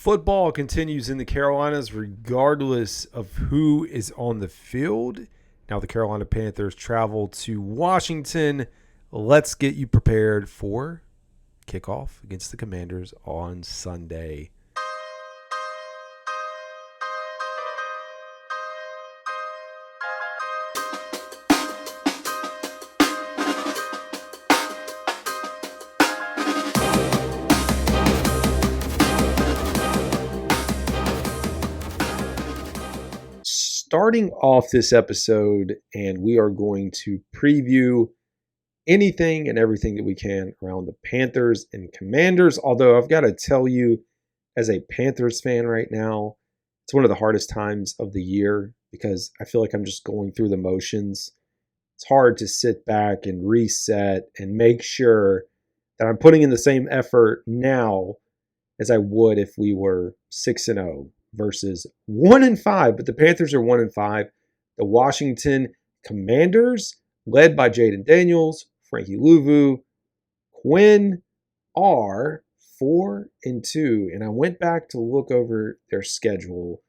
Football continues in the Carolinas regardless of who is on the field. Now the Carolina Panthers travel to Washington. Let's get you prepared for kickoff against the Commanders on Sunday. Starting off this episode, and we are going to preview anything and everything that we can around the Panthers and Commanders. Although I've got to tell you, as a Panthers fan right now, it's one of the hardest times of the year because I feel like I'm just going through the motions. It's hard to sit back and reset and make sure that I'm putting in the same effort now as I would if we were 6-0 versus 1-5. But the Panthers are 1-5. The Washington Commanders, led by Jaden Daniels, Frankie Louvu, Quinn, are 4-2. And I went back to look over their schedule.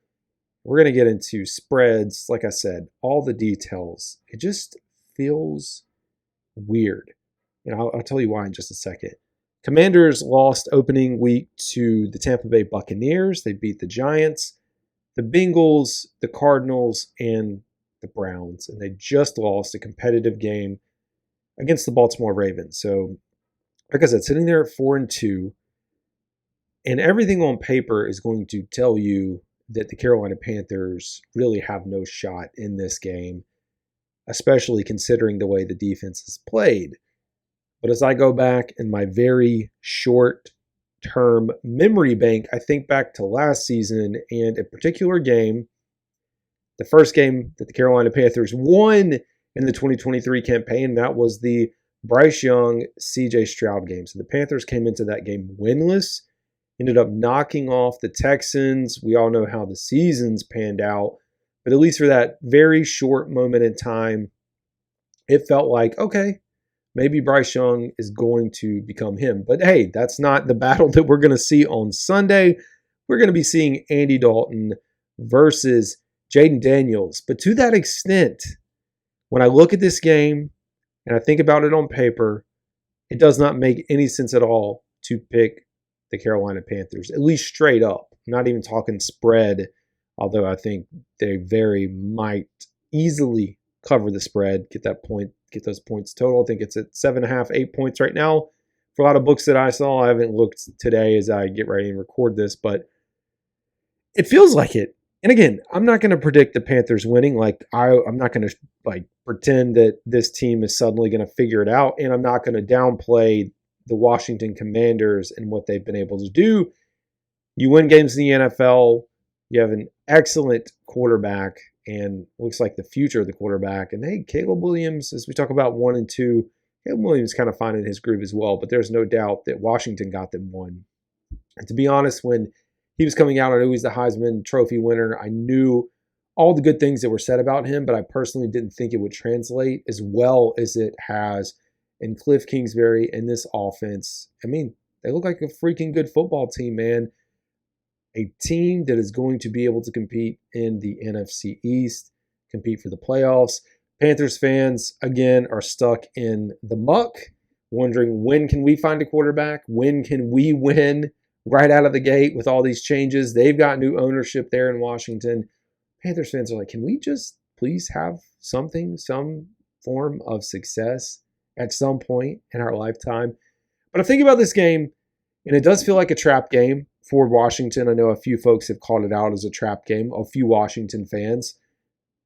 We're going to get into spreads. Like I said, all the details. It just feels weird. And I'll tell you why in just a second. Commanders lost opening week to the Tampa Bay Buccaneers. They beat the Giants, the Bengals, the Cardinals, and the Browns. And they just lost a competitive game against the Baltimore Ravens. So, like I said, sitting there at 4-2, and everything on paper is going to tell you that the Carolina Panthers really have no shot in this game, especially considering the way the defense is played. But as I go back in my very short-term memory bank, I think back to last season and a particular game, the first game that the Carolina Panthers won in the 2023 campaign. That was the Bryce Young, CJ Stroud game. So the Panthers came into that game winless, ended up knocking off the Texans. We all know how the seasons panned out. But at least for that very short moment in time, it felt like, okay, maybe Bryce Young is going to become him. But hey, that's not the battle that we're going to see on Sunday. We're going to be seeing Andy Dalton versus Jaden Daniels. But to that extent, when I look at this game and I think about it on paper, it does not make any sense at all to pick the Carolina Panthers, at least straight up. I'm not even talking spread, although I think they very might easily cover the spread, get those points total. I think it's at 7.5, 8 points right now. For a lot of books that I saw, I haven't looked today as I get ready and record this, but it feels like it. And again, I'm not going to predict the Panthers winning. I'm not going to pretend that this team is suddenly going to figure it out, and I'm not going to downplay the Washington Commanders and what they've been able to do. You win games in the NFL. You have an excellent quarterback and looks like the future of the quarterback. And hey, Caleb Williams, as we talk about 1-2, Caleb Williams kind of finding his groove as well. But there's no doubt that Washington got them one. And to be honest, when he was coming out, I knew he's the Heisman Trophy winner. I knew all the good things that were said about him, but I personally didn't think it would translate as well as it has in Cliff Kingsbury and this offense. I mean, they look like a freaking good football team, man. A team that is going to be able to compete in the NFC East, compete for the playoffs. Panthers fans, again, are stuck in the muck, wondering when can we find a quarterback? When can we win right out of the gate with all these changes? They've got new ownership there in Washington. Panthers fans are like, can we just please have some form of success at some point in our lifetime? But I think about this game, and it does feel like a trap game for Washington. I know a few folks have called it out as a trap game, a few Washington fans.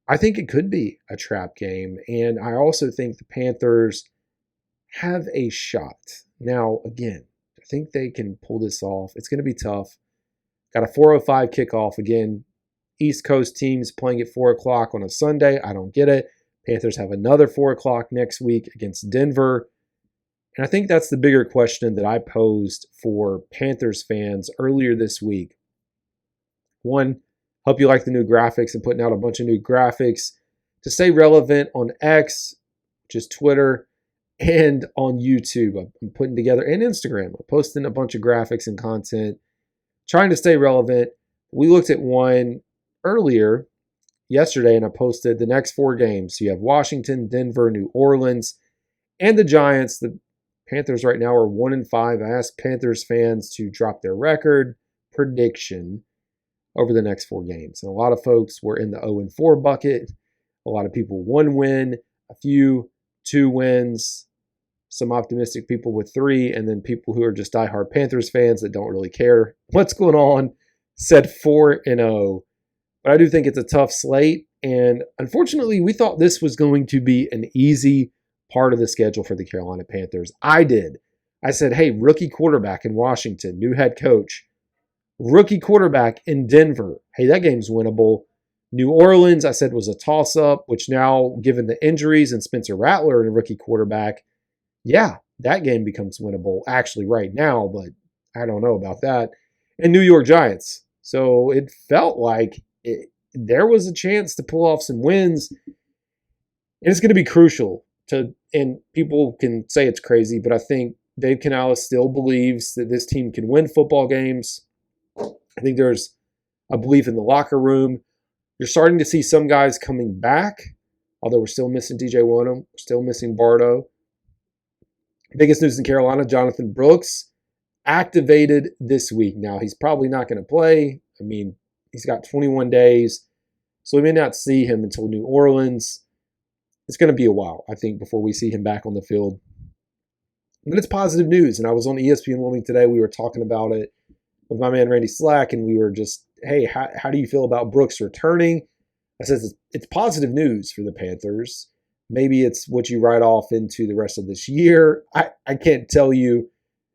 I think it could be a trap game, and I also think the Panthers have a shot. Now, again, I think they can pull this off. It's going to be tough. Got a 4:05 kickoff. Again, East Coast teams playing at 4 o'clock on a Sunday. I don't get it. Panthers have another 4 o'clock next week against Denver. And I think that's the bigger question that I posed for Panthers fans earlier this week. One, hope you like the new graphics and putting out a bunch of new graphics to stay relevant on X, which is Twitter, and on YouTube. I'm putting together, and Instagram. I'm posting a bunch of graphics and content trying to stay relevant. We looked at one earlier yesterday, and I posted the next 4 games. So you have Washington, Denver, New Orleans, and the Giants. The Panthers right now are 1-5. I asked Panthers fans to drop their record prediction over the next 4 games. And a lot of folks were in the 0-4 bucket. A lot of people 1 win, a few 2 wins, some optimistic people with 3, and then people who are just diehard Panthers fans that don't really care what's going on said 4-0. But I do think it's a tough slate. And unfortunately, we thought this was going to be an easy part of the schedule for the Carolina Panthers. I did. I said, hey, rookie quarterback in Washington, new head coach. Rookie quarterback in Denver. Hey, that game's winnable. New Orleans, I said, was a toss-up, which now, given the injuries and Spencer Rattler and a rookie quarterback, yeah, that game becomes winnable actually right now, but I don't know about that. And New York Giants. So it felt like there was a chance to pull off some wins. And it's going to be crucial to, and people can say it's crazy, but I think Dave Canales still believes that this team can win football games. I think there's a belief in the locker room. You're starting to see some guys coming back, although we're still missing DJ Wonnum. We're still missing Bardo. Biggest news in Carolina, Jonathan Brooks activated this week. Now, he's probably not going to play. I mean, he's got 21 days, so we may not see him until New Orleans. It's going to be a while, I think, before we see him back on the field. But it's positive news, and I was on ESPN Warming today. We were talking about it with my man Randy Slack, and we were just, hey, how do you feel about Brooks returning? I said it's positive news for the Panthers. Maybe it's what you write off into the rest of this year. I can't tell you.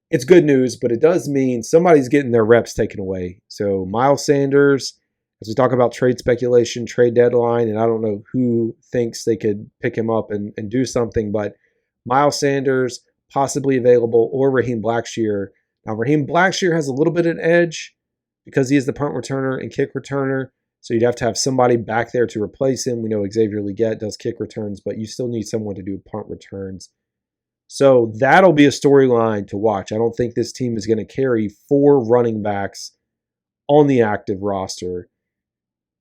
It's good news, but it does mean somebody's getting their reps taken away. So Miles Sanders, as we talk about trade speculation, trade deadline, and I don't know who thinks they could pick him up and do something, but Miles Sanders possibly available, or Raheem Blackshear. Now, Raheem Blackshear has a little bit of an edge because he is the punt returner and kick returner. So you'd have to have somebody back there to replace him. We know Xavier Legette does kick returns, but you still need someone to do punt returns. So that'll be a storyline to watch. I don't think this team is going to carry 4 running backs on the active roster.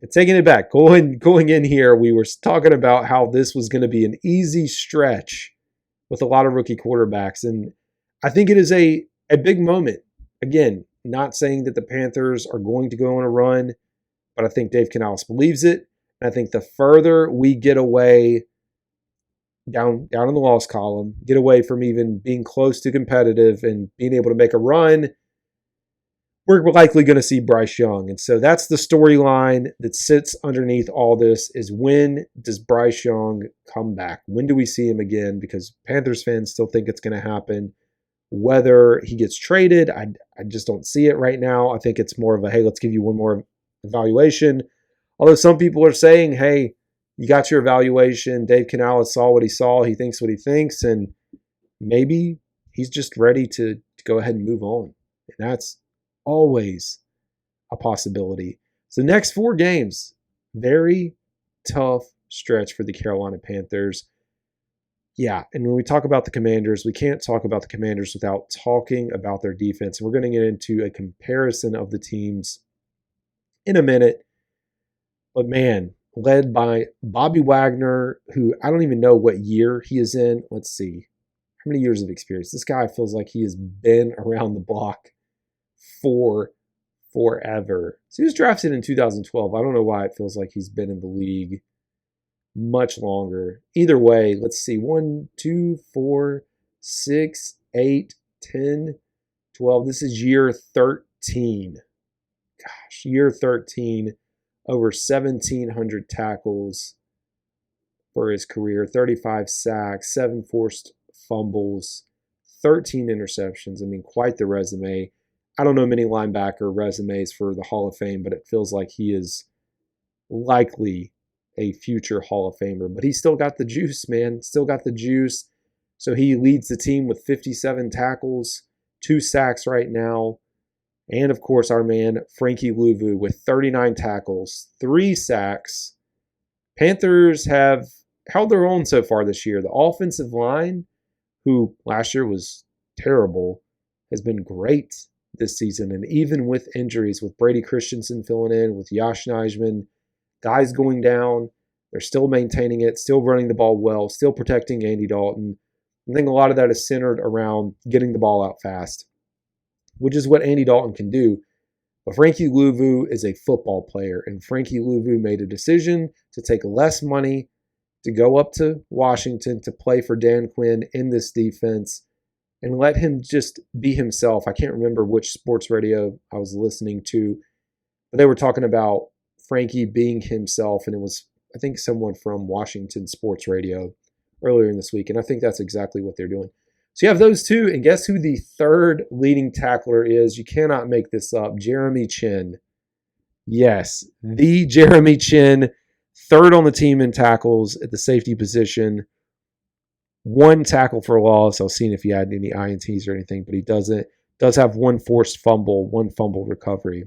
And taking it back, going in here, we were talking about how this was going to be an easy stretch with a lot of rookie quarterbacks. And I think it is a big moment. Again, not saying that the Panthers are going to go on a run, but I think Dave Canales believes it. And I think the further we get away down in the loss column, get away from even being close to competitive and being able to make a run, we're likely going to see Bryce Young. And so that's the storyline that sits underneath all this, is when does Bryce Young come back? When do we see him again? Because Panthers fans still think it's going to happen. Whether he gets traded, I just don't see it right now. I think it's more of a, hey, let's give you one more evaluation. Although some people are saying, hey, you got your evaluation. Dave Canales saw what he saw. He thinks what he thinks. And maybe he's just ready to go ahead and move on. And that's always a possibility. So next 4 games, very tough stretch for the Carolina Panthers. Yeah, and when we talk about the Commanders, we can't talk about the Commanders without talking about their defense. And we're going to get into a comparison of the teams in a minute. But man, led by Bobby Wagner, who I don't even know what year he is in. Let's see. How many years of experience? This guy feels like he has been around the block for forever. So he was drafted in 2012. I don't know why it feels like he's been in the league much longer. Either way, let's see. 1, 2, 4, 6, 8, 10, 12. This is year 13. Gosh, year 13. Over 1,700 tackles for his career. 35 sacks, 7 forced fumbles, 13 interceptions. I mean, quite the resume. I don't know many linebacker resumes for the Hall of Fame, but it feels like he is likely a future Hall of Famer. But he's still got the juice, man. Still got the juice. So he leads the team with 57 tackles, 2 sacks right now. And, of course, our man Frankie Louvu with 39 tackles, 3 sacks. Panthers have held their own so far this year. The offensive line, who last year was terrible, has been great. this season. And even with injuries, with Brady Christensen filling in, with Josh Nijman, guys going down, they're still maintaining it, still running the ball well, still protecting Andy Dalton. I think a lot of that is centered around getting the ball out fast, which is what Andy Dalton can do. But Frankie Louvu is a football player, and Frankie Louvu made a decision to take less money to go up to Washington to play for Dan Quinn in this defense and let him just be himself. I can't remember which sports radio I was listening to, but they were talking about Frankie being himself, and it was, I think, someone from Washington Sports Radio earlier in this week, and I think that's exactly what they're doing. So you have those two, and guess who the third leading tackler is? You cannot make this up. Jeremy Chin. Yes, the Jeremy Chin, third on the team in tackles at the safety position. 1 tackle for loss. I was seeing if he had any INTs or anything, but he doesn't. Does have 1 forced fumble, 1 fumble recovery.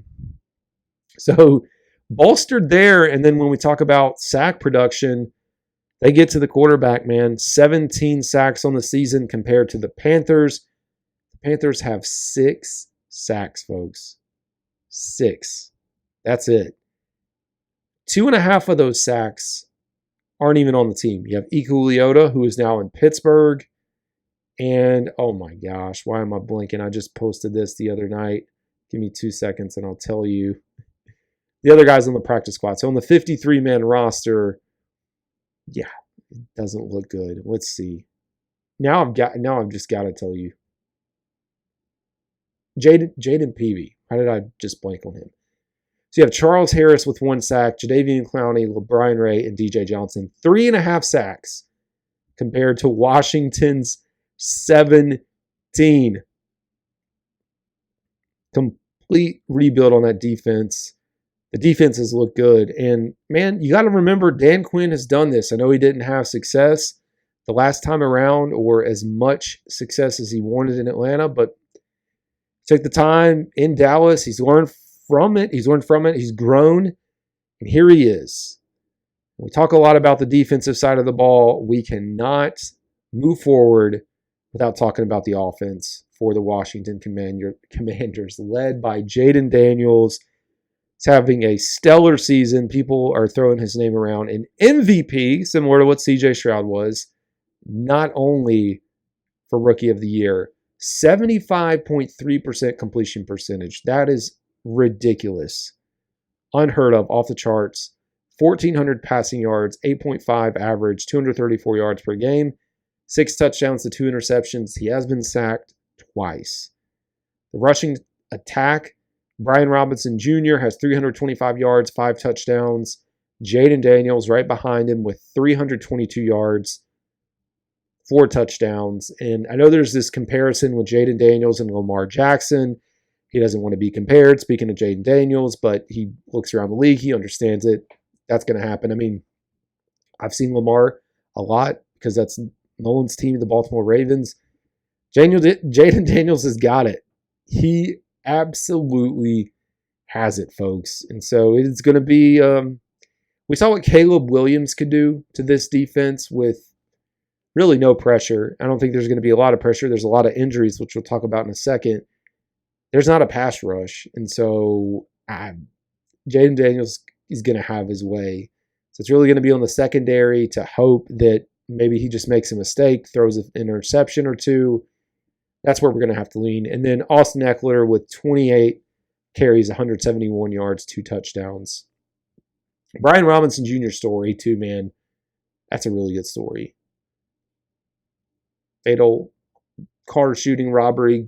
So bolstered there, and then when we talk about sack production, they get to the quarterback, man. 17 sacks on the season compared to the Panthers. The Panthers have 6 sacks, folks. 6. That's it. 2.5 of those sacks aren't even on the team. You have Iku Leota, who is now in Pittsburgh. And, oh my gosh, why am I blinking? I just posted this the other night. Give me 2 seconds and I'll tell you. The other guys on the practice squad. So on the 53-man roster, yeah, it doesn't look good. Let's see. Now I've just got to tell you. Jaden Peavy. How did I just blank on him? So you have Charles Harris with 1 sack, Jadeveon Clowney, LeBron Ray, and DJ Johnson. 3.5 sacks compared to Washington's 17. Complete rebuild on that defense. The defenses look good. And, man, you got to remember Dan Quinn has done this. I know he didn't have success the last time around or as much success as he wanted in Atlanta, but took the time in Dallas. He's learned from it. He's grown. And here he is. We talk a lot about the defensive side of the ball. We cannot move forward without talking about the offense for the Washington Commanders, led by Jaden Daniels. He's having a stellar season. People are throwing his name around. An MVP, similar to what CJ Stroud was, not only for Rookie of the Year, 75.3% completion percentage. That is ridiculous. Unheard of, off the charts. 1,400 passing yards, 8.5 average, 234 yards per game, 6 touchdowns to 2 interceptions. He has been sacked twice. The rushing attack, Brian Robinson Jr. has 325 yards, 5 touchdowns. Jaden Daniels right behind him with 322 yards, 4 touchdowns. And I know there's this comparison with Jaden Daniels and Lamar Jackson. He doesn't want to be compared, speaking of Jaden Daniels, but he looks around the league. He understands it. That's going to happen. I mean, I've seen Lamar a lot because that's Nolan's team, the Baltimore Ravens. Jaden Daniels has got it. He absolutely has it, folks. And so it's going to be we saw what Caleb Williams could do to this defense with really no pressure. I don't think there's going to be a lot of pressure. There's a lot of injuries, which we'll talk about in a second. There's not a pass rush. And so Jaden Daniels is going to have his way. So it's really going to be on the secondary to hope that maybe he just makes a mistake, throws an interception or two. That's where we're going to have to lean. And then Austin Eckler with 28 carries, 171 yards, 2 touchdowns. Brian Robinson Jr. story too, man. That's a really good story. Fatal car shooting, robbery,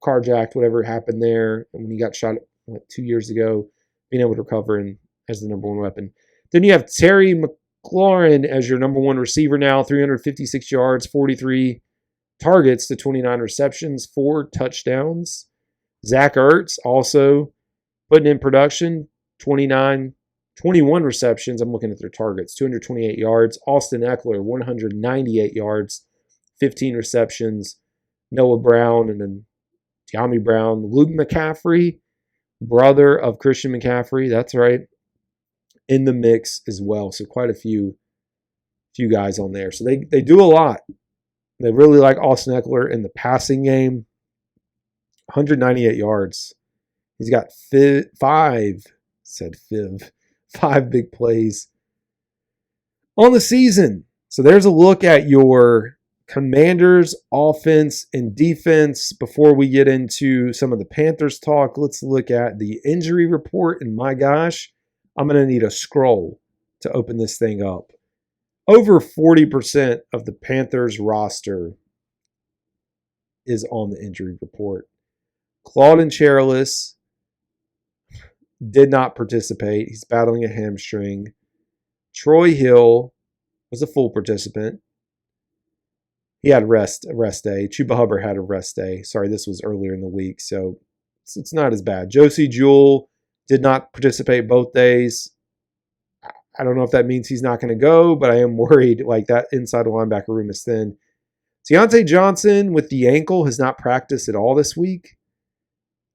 carjacked, whatever happened there. And when he got shot 2 years ago, being able to recover and as the number 1 weapon. Then you have Terry McLaurin as your number 1 receiver now, 356 yards, 43 targets to 29 receptions, 4 touchdowns. Zach Ertz also putting in production, 21 receptions. I'm looking at their targets, 228 yards. Austin Eckler, 198 yards, 15 receptions. Noah Brown and then De'Ami Brown. Luke McCaffrey, brother of Christian McCaffrey, that's right, in the mix as well. So quite a few guys on there. So they do a lot. They really like Austin Eckler in the passing game. 198 yards. He's got five big plays on the season. So there's a look at your Commanders offense and defense. Before we get into some of the Panthers talk, let's look at the injury report. And my gosh, I'm going to need a scroll to open this thing up. Over 40% of the Panthers roster is on the injury report. Claudin Cherylus did not participate. He's battling a hamstring. Troy Hill was a full participant. He had a rest day. Chuba Hubbard had a rest day. Sorry, this was earlier in the week, so it's not as bad. Josie Jewell did not participate both days. I don't know if that means he's not going to go, but I am worried. Like, that inside linebacker room is thin. Deontay Johnson with the ankle has not practiced at all this week.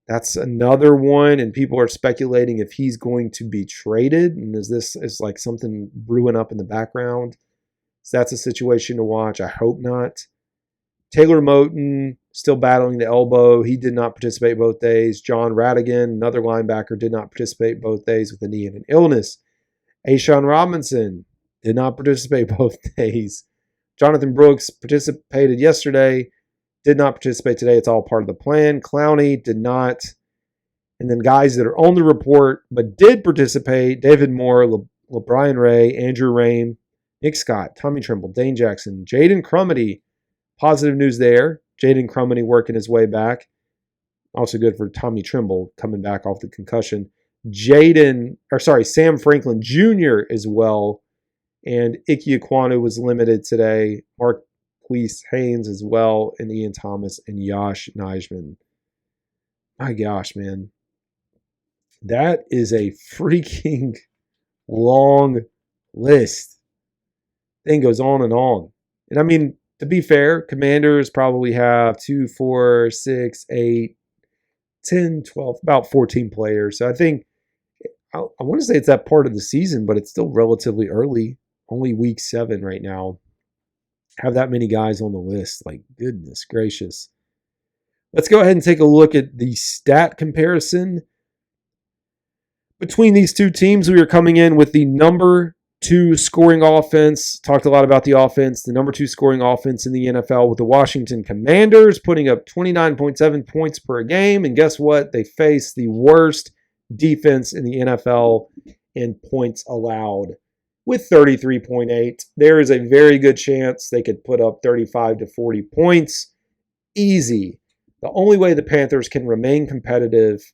That's another one, and people are speculating if he's going to be traded. And is like something brewing up in the background? So that's a situation to watch. I hope not. Taylor Moton still battling the elbow. He did not participate both days. John Radigan, another linebacker, did not participate both days with a knee and an illness. Ashawn Robinson did not participate both days. Jonathan Brooks participated yesterday, did not participate today. It's all part of the plan. Clowney did not. And then guys that are on the report but did participate: David Moore, LeBrian Ray, Andrew Rain, Nick Scott, Tommy Trimble, Dane Jackson, Jaden Crumity. Positive news there. Jaden Crumity working his way back. Also good for Tommy Trimble coming back off the concussion. Sam Franklin Jr. as well. And Ike Ekwonu was limited today. Marquise Haynes as well. And Ian Thomas and Yosh Nijman. My gosh, man. That is a freaking long list. Thing goes on and on. And I mean, to be fair, Commanders probably have 2, 4, 6, 8, 10, 12, about 14 players. So I think, I want to say it's that part of the season, but it's still relatively early. Only week 7 right now. Have that many guys on the list. Like, goodness gracious. Let's go ahead and take a look at the stat comparison between these two teams. We are coming in with the number 2 scoring offense. Talked a lot about the offense. The number 2 scoring offense in the NFL with the Washington Commanders, putting up 29.7 points per game. And guess what? They face the worst defense in the NFL in points allowed with 33.8. There is a very good chance they could put up 35 to 40 points. Easy. The only way the Panthers can remain competitive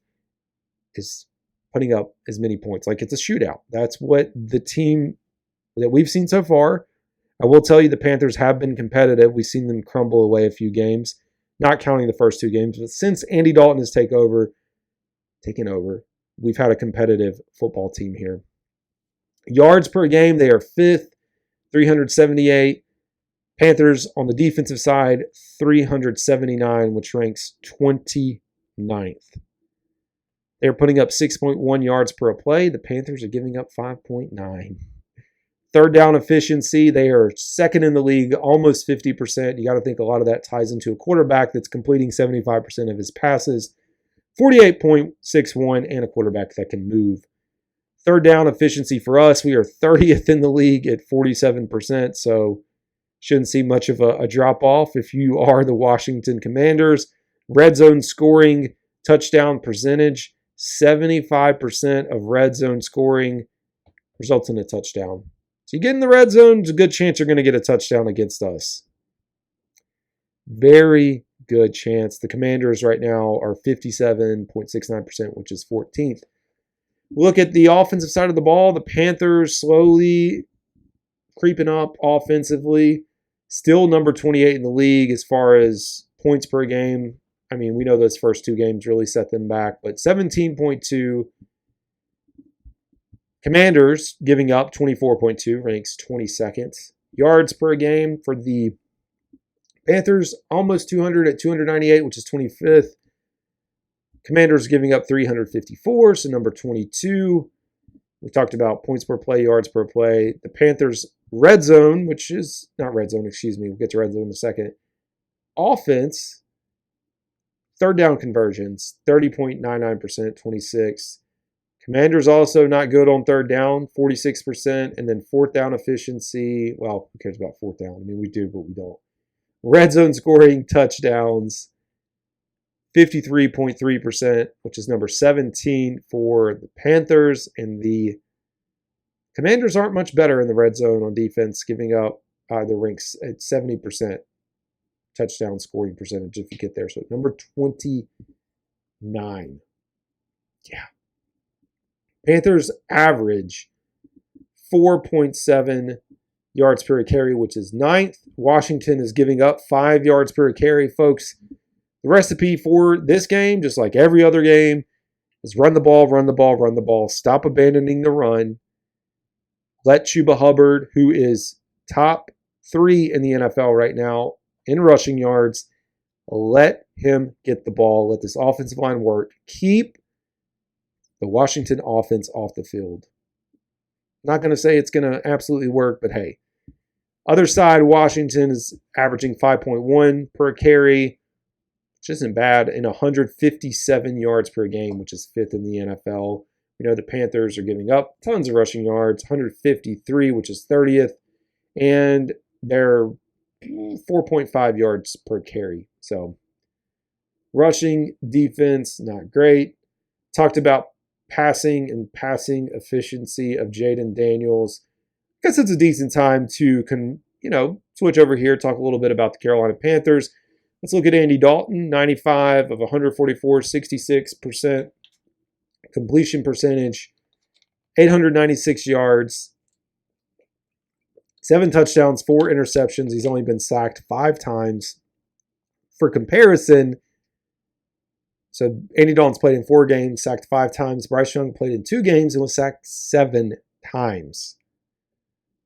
is putting up as many points. Like, it's a shootout. That's what the team that we've seen so far. I will tell you the Panthers have been competitive. We've seen them crumble away a few games, not counting the first 2 games. But since Andy Dalton has taken over, we've had a competitive football team here. Yards per game, they are 5th, 378. Panthers on the defensive side, 379, which ranks 29th. They're putting up 6.1 yards per play. The Panthers are giving up 5.9. Third down efficiency, they are 2nd in the league, almost 50%. You got to think a lot of that ties into a quarterback that's completing 75% of his passes, 48.61, and a quarterback that can move. Third down efficiency for us, we are 30th in the league at 47%, so shouldn't see much of a drop-off if you are the Washington Commanders. Red zone scoring, touchdown percentage, 75% of red zone scoring results in a touchdown. So you get in the red zone, there's a good chance you're going to get a touchdown against us. Very good chance. The Commanders right now are 57.69%, which is 14th. Look at the offensive side of the ball. The Panthers slowly creeping up offensively. Still number 28 in the league as far as points per game. I mean, we know those first 2 games really set them back, but 17.2. Commanders giving up 24.2, ranks 22nd. Yards per game for the Panthers, almost 200 at 298, which is 25th. Commanders giving up 354, so number 22. We talked about points per play, yards per play. The Panthers red zone, which is not red zone, excuse me. We'll get to red zone in a second. Offense, Third down conversions, 30.99%, 26. Commanders also not good on third down, 46%. And then fourth down efficiency, well, who cares about fourth down? I mean, we do, but we don't. Red zone scoring touchdowns, 53.3%, which is number 17 for the Panthers. And the Commanders aren't much better in the red zone on defense, giving up the ranks at 70% touchdown scoring percentage if you get there. So number 29. Yeah. Panthers average 4.7 yards per carry, which is ninth. Washington is giving up 5 yards per carry. Folks, the recipe for this game, just like every other game, is run the ball, run the ball, run the ball. Stop abandoning the run. Let Chuba Hubbard, who is top 3 in the NFL right now in rushing yards, let him get the ball. Let this offensive line work. Keep the Washington offense off the field. Not going to say it's going to absolutely work, but hey. Other side, Washington is averaging 5.1 per carry, which isn't bad, and 157 yards per game, which is 5th in the NFL. We know the Panthers are giving up tons of rushing yards, 153, which is 30th, and they're 4.5 yards per carry. So rushing defense, not great. Talked about passing and passing efficiency of Jaden Daniels. I guess it's a decent time to switch over here, talk a little bit about the Carolina Panthers. Let's look at Andy Dalton, 95 of 144, 66% completion percentage, 896 yards, 7 touchdowns, 4 interceptions. He's only been sacked 5 times. For comparison, so Andy Dalton's played in 4 games, sacked 5 times. Bryce Young played in 2 games and was sacked 7 times.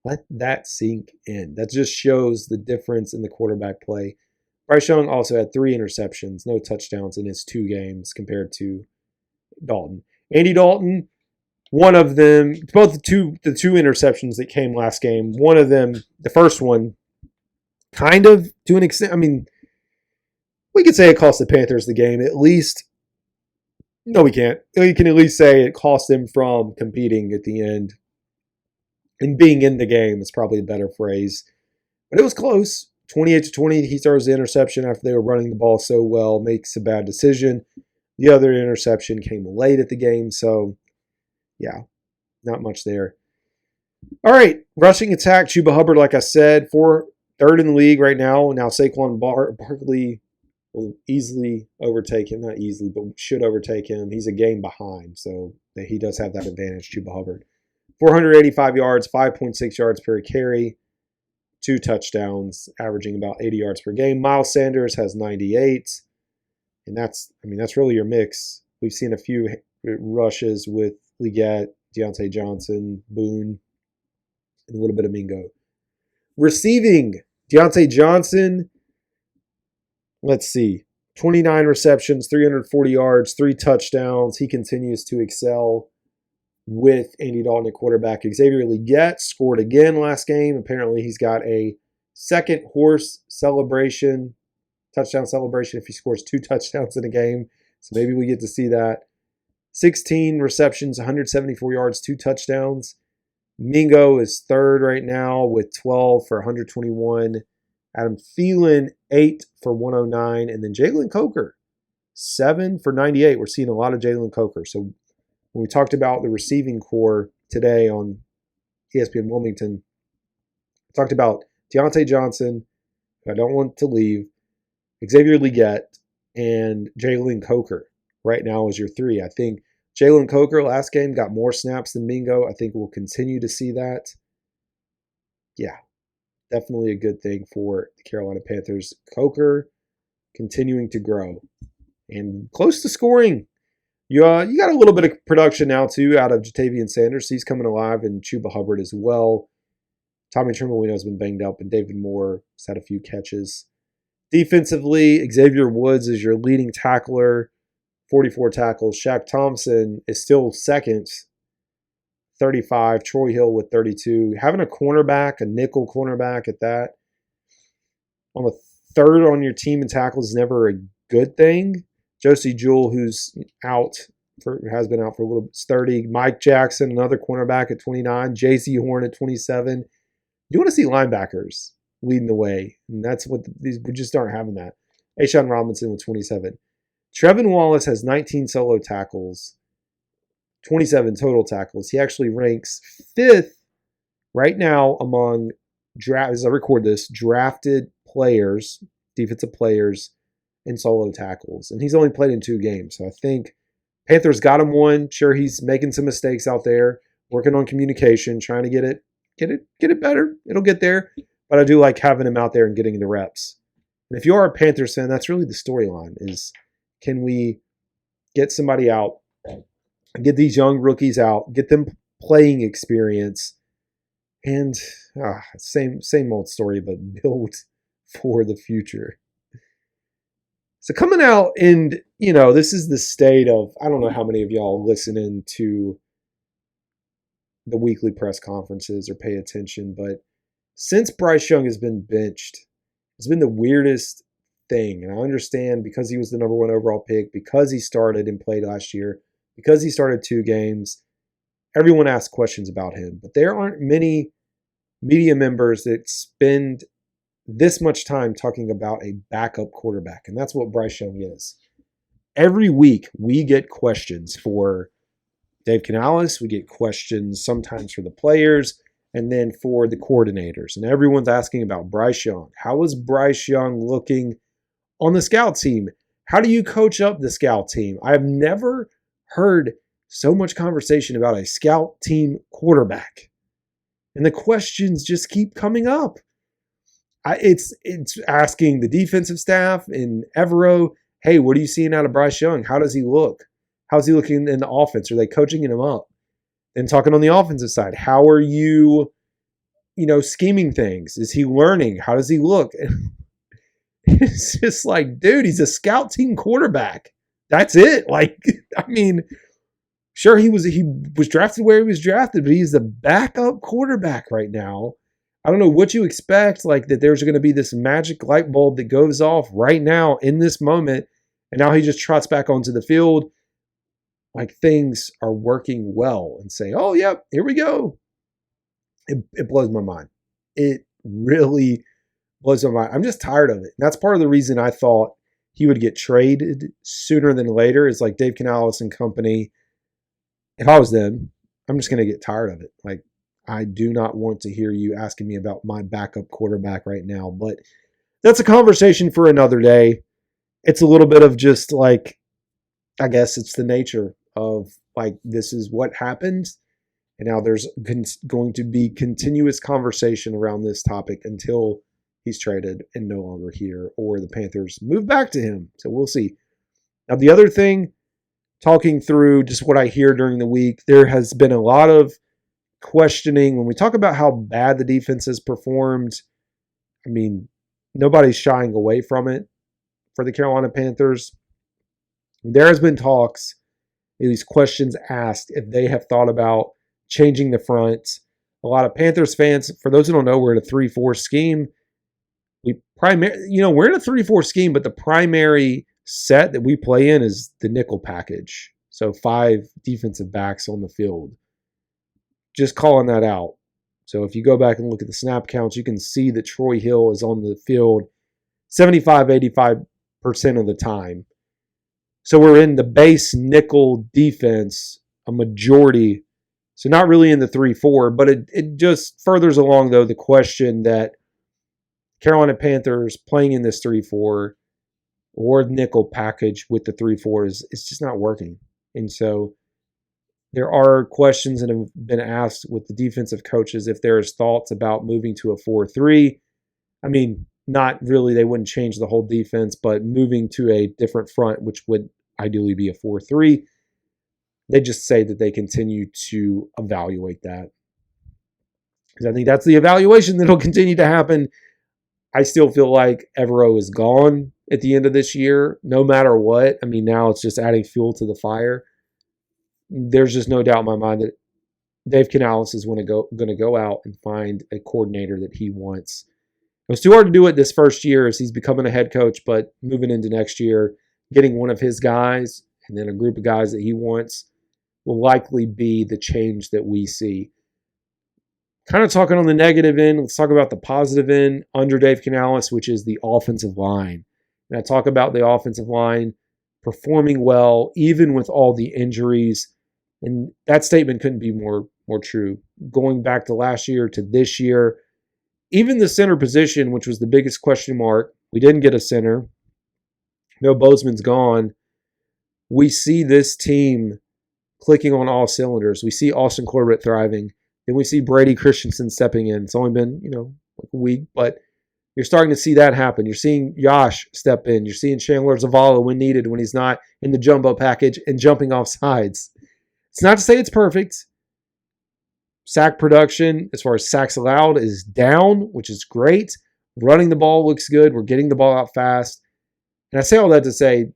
Let that sink in. That just shows the difference in the quarterback play. Bryce Young also had 3 interceptions, no touchdowns in his 2 games compared to Dalton. Andy Dalton, one of them, both the two interceptions that came last game, one of them, the first one, kind of to an extent, I mean, we could say it cost the Panthers the game. At least, no, we can't. We can at least say it cost them from competing at the end. And being in the game is probably a better phrase. But it was close. 28-20, he throws the interception after they were running the ball so well, makes a bad decision. The other interception came late at the game, so yeah, not much there. All right, rushing attack, Chuba Hubbard, like I said, 3rd in the league right now. Now Saquon Barkley will easily overtake him. Not easily, but should overtake him. He's a game behind, so he does have that advantage, Chuba Hubbard. 485 yards, 5.6 yards per carry, 2 touchdowns, averaging about 80 yards per game. Miles Sanders has 98, and that's really your mix. We've seen a few rushes with Leggett, Deontay Johnson, Boone, and a little bit of Mingo. Receiving, Deontay Johnson, let's see, 29 receptions, 340 yards, 3 touchdowns. He continues to excel with Andy Dalton at quarterback. Xavier Leggett scored again last game. Apparently he's got a second horse celebration, touchdown celebration if he scores 2 touchdowns in a game. So maybe we get to see that. 16 receptions, 174 yards, 2 touchdowns. Mingo is 3rd right now with 12 for 121. Adam Thielen, 8 for 109. And then Jalen Coker, 7 for 98. We're seeing a lot of Jalen Coker. So when we talked about the receiving core today on ESPN Wilmington, we talked about Deontay Johnson, who I don't want to leave, Xavier Leggett, and Jalen Coker right now is your 3. I think Jalen Coker last game got more snaps than Mingo. I think we'll continue to see that. Yeah, definitely a good thing for the Carolina Panthers. Coker continuing to grow and close to scoring. You got a little bit of production now, too, out of Jatavian Sanders. He's coming alive, and Chuba Hubbard as well. Tommy Tremolino has been banged up, and David Moore has had a few catches. Defensively, Xavier Woods is your leading tackler, 44 tackles. Shaq Thompson is still 2nd, 35. Troy Hill with 32. Having a cornerback, a nickel cornerback at that, on the 3rd on your team in tackles is never a good thing. Josie Jewell, who's has been out for a little bit, 30. Mike Jackson, another cornerback at 29. J.C. Horn at 27. You want to see linebackers leading the way, and that's what we just aren't having that. Ashawn Robinson with 27. Trevin Wallace has 19 solo tackles, 27 total tackles. He actually ranks 5th right now among as I record this, drafted players, defensive players, in solo tackles. And he's only played in 2 games. So I think Panthers got him one. Sure, he's making some mistakes out there, working on communication, trying to get it better. It'll get there. But I do like having him out there and getting the reps. And if you are a Panthers fan, that's really the storyline is, can we get somebody out, get these young rookies out, get them playing experience, and same old story, but build for the future. So coming out, and this is the state of, I don't know how many of y'all listening to the weekly press conferences or pay attention, but since Bryce Young has been benched, it's been the weirdest thing. And I understand because he was the number 1 overall pick, because he started and played last year, because he started 2 games, everyone asks questions about him. But there aren't many media members that spend this much time talking about a backup quarterback. And that's what Bryce Young is. Every week we get questions for Dave Canales. We get questions sometimes for the players and then for the coordinators. And everyone's asking about Bryce Young. How is Bryce Young looking on the scout team? How do you coach up the scout team? I've never heard so much conversation about a scout team quarterback. And the questions just keep coming up. It's asking the defensive staff in Evero, hey, what are you seeing out of Bryce Young? How does he look? How's he looking in the offense? Are they coaching him up? And talking on the offensive side, how are you, scheming things? Is he learning? How does he look? It's just like, dude, he's a scout team quarterback. That's it. Sure, he was drafted where he was drafted, but he's the backup quarterback right now. I don't know what you expect, that there's going to be this magic light bulb that goes off right now in this moment, and now he just trots back onto the field like things are working well and say, oh, yep, here we go. It blows my mind. It really blows my mind. I'm just tired of it. And that's part of the reason I thought he would get traded sooner than later is like Dave Canales and company. If I was them, I'm just going to get tired of it. I do not want to hear you asking me about my backup quarterback right now. But that's a conversation for another day. It's a little bit of just I guess it's the nature of this is what happened. And now there's going to be continuous conversation around this topic until he's traded and no longer here or the Panthers move back to him. So we'll see. Now, the other thing, talking through just what I hear during the week, there has been a lot of questioning when we talk about how bad the defense has performed. I mean, nobody's shying away from it for the Carolina Panthers. There has been talks, these questions asked, if they have thought about changing the front. A lot of Panthers fans, for those who don't know, we're in a 3-4 scheme. We're in a 3-4 scheme, but the primary set that we play in is the nickel package. So 5 defensive backs on the field. Just calling that out. So if you go back and look at the snap counts, you can see that Troy Hill is on the field 75-85% of the time. So we're in the base nickel defense, a majority. So not really in the 3-4, but it just furthers along, though, the question that Carolina Panthers playing in this 3-4 or nickel package with the 3-4 is just not working. And so there are questions that have been asked with the defensive coaches if there's thoughts about moving to a 4-3. I mean, not really, they wouldn't change the whole defense, but moving to a different front, which would ideally be a 4-3. They just say that they continue to evaluate that. Because I think that's the evaluation that will continue to happen. I still feel like Evero is gone at the end of this year, no matter what. I mean, now it's just adding fuel to the fire. There's just no doubt in my mind that Dave Canales is going to go out and find a coordinator that he wants. It was too hard to do it this first year as he's becoming a head coach, but moving into next year, getting one of his guys and then a group of guys that he wants will likely be the change that we see. Kind of talking on the negative end, let's talk about the positive end under Dave Canales, which is the offensive line. And I talk about the offensive line performing well, even with all the injuries. And that statement couldn't be more true. Going back to last year to this year, even the center position, which was the biggest question mark, we didn't get a center. No, Bozeman's gone. We see this team clicking on all cylinders. We see Austin Corbett thriving. Then we see Brady Christensen stepping in. It's only been, like a week, but you're starting to see that happen. You're seeing Yash step in. You're seeing Chandler Zavala when needed, when he's not in the jumbo package and jumping off sides. It's not to say it's perfect. Sack production, as far as sacks allowed, is down, which is great. Running the ball looks good. We're getting the ball out fast. And I say all that to say,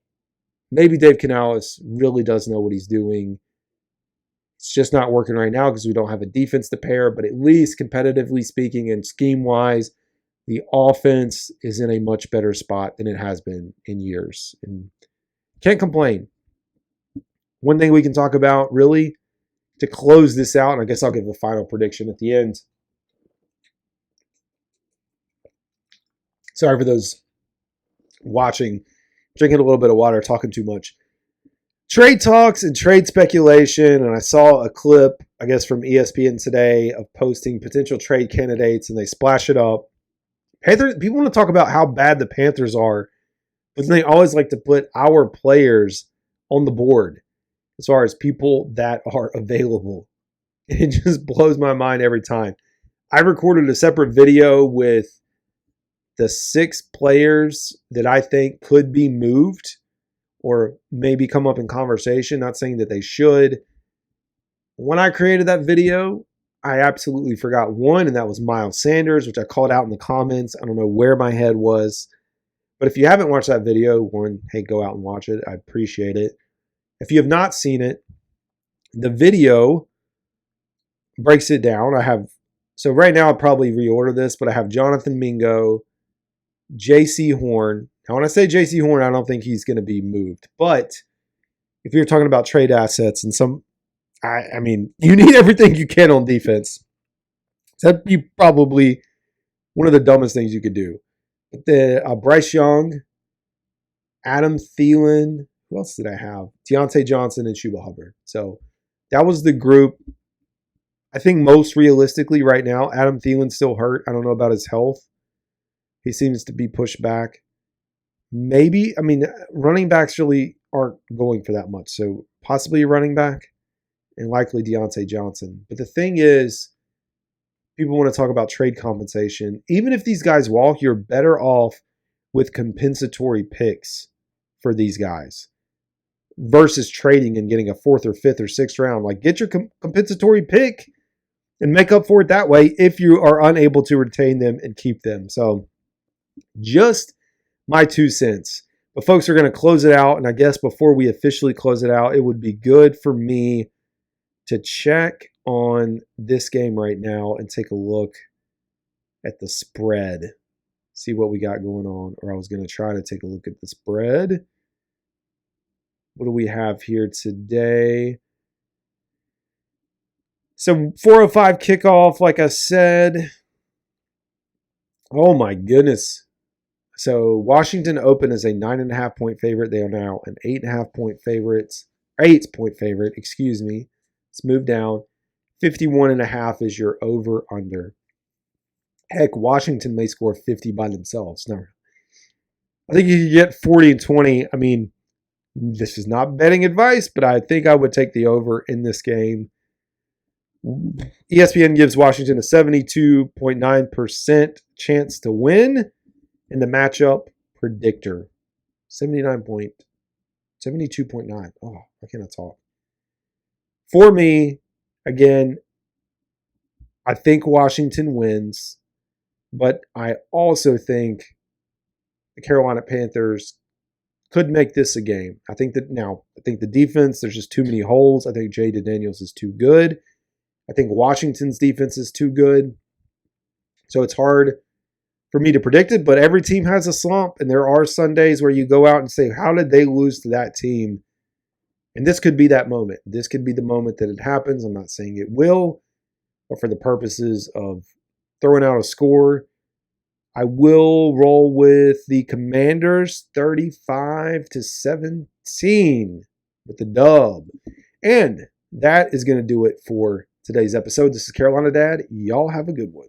maybe Dave Canales really does know what he's doing. It's just not working right now because we don't have a defense to pair, but at least competitively speaking and scheme-wise, the offense is in a much better spot than it has been in years. And can't complain. One thing we can talk about really to close this out, and I guess I'll give a final prediction at the end. Sorry for those watching, drinking a little bit of water, talking too much. Trade talks and trade speculation, and I saw a clip, I guess, from ESPN today of posting potential trade candidates, and they splash it up. Panthers, people want to talk about how bad the Panthers are, but they always like to put our players on the board as far as people that are available. It just blows my mind every time. I recorded a separate video with the 6 players that I think could be moved or maybe come up in conversation, not saying that they should. When I created that video, I absolutely forgot one, and that was Miles Sanders, which I called out in the comments. I don't know where my head was. But if you haven't watched that video, one, hey, go out and watch it. I appreciate it. If you have not seen it, the video breaks it down. So right now I'll probably reorder this, but I have Jonathan Mingo, J.C. Horn. Now, when I say J.C. Horn, I don't think he's going to be moved. But if you're talking about trade assets and I mean, you need everything you can on defense. That'd be probably one of the dumbest things you could do. But Bryce Young, Adam Thielen, who else did I have? Deontay Johnson and Chuba Hubbard. So that was the group. I think most realistically right now, Adam Thielen's still hurt. I don't know about his health. He seems to be pushed back. Maybe, running backs really aren't going for that much. So possibly a running back and likely Deontay Johnson. But the thing is, people want to talk about trade compensation. Even if these guys walk, you're better off with compensatory picks for these guys versus trading and getting a 4th or 5th or 6th round. Like, get your compensatory pick and make up for it that way if you are unable to retain them and keep them. So just my 2 cents. But folks are going to close it out. And I guess before we officially close it out, it would be good for me to check on this game right now and take a look at the spread. See what we got going on. Or I was going to try to take a look at the spread. What do we have here today? So 4:05 kickoff, like I said. Oh my goodness. So Washington opened as a 9.5 point favorite. They are now an 8.5 point favorite. 8 point favorite, excuse me. Let's move down. 51.5 is your over under. Heck, Washington may score 50 by themselves. No. I think you could get 40 and 20. I mean, this is not betting advice, but I think I would take the over in this game. ESPN gives Washington a 72.9% chance to win in the matchup predictor. 72.9. Oh, I cannot talk. For me, again, I think Washington wins, but I also think the Carolina Panthers could make this a game. I think the defense, there's just too many holes. I think Jaden Daniels is too good. I think Washington's defense is too good. So it's hard for me to predict it, but every team has a slump, and there are Sundays where you go out and say, how did they lose to that team? And this could be that moment. This could be the moment that it happens. I'm not saying it will, but for the purposes of throwing out a score, I will roll with the Commanders 35-17 with the dub. And that is going to do it for today's episode. This is Carolina Dad. Y'all have a good one.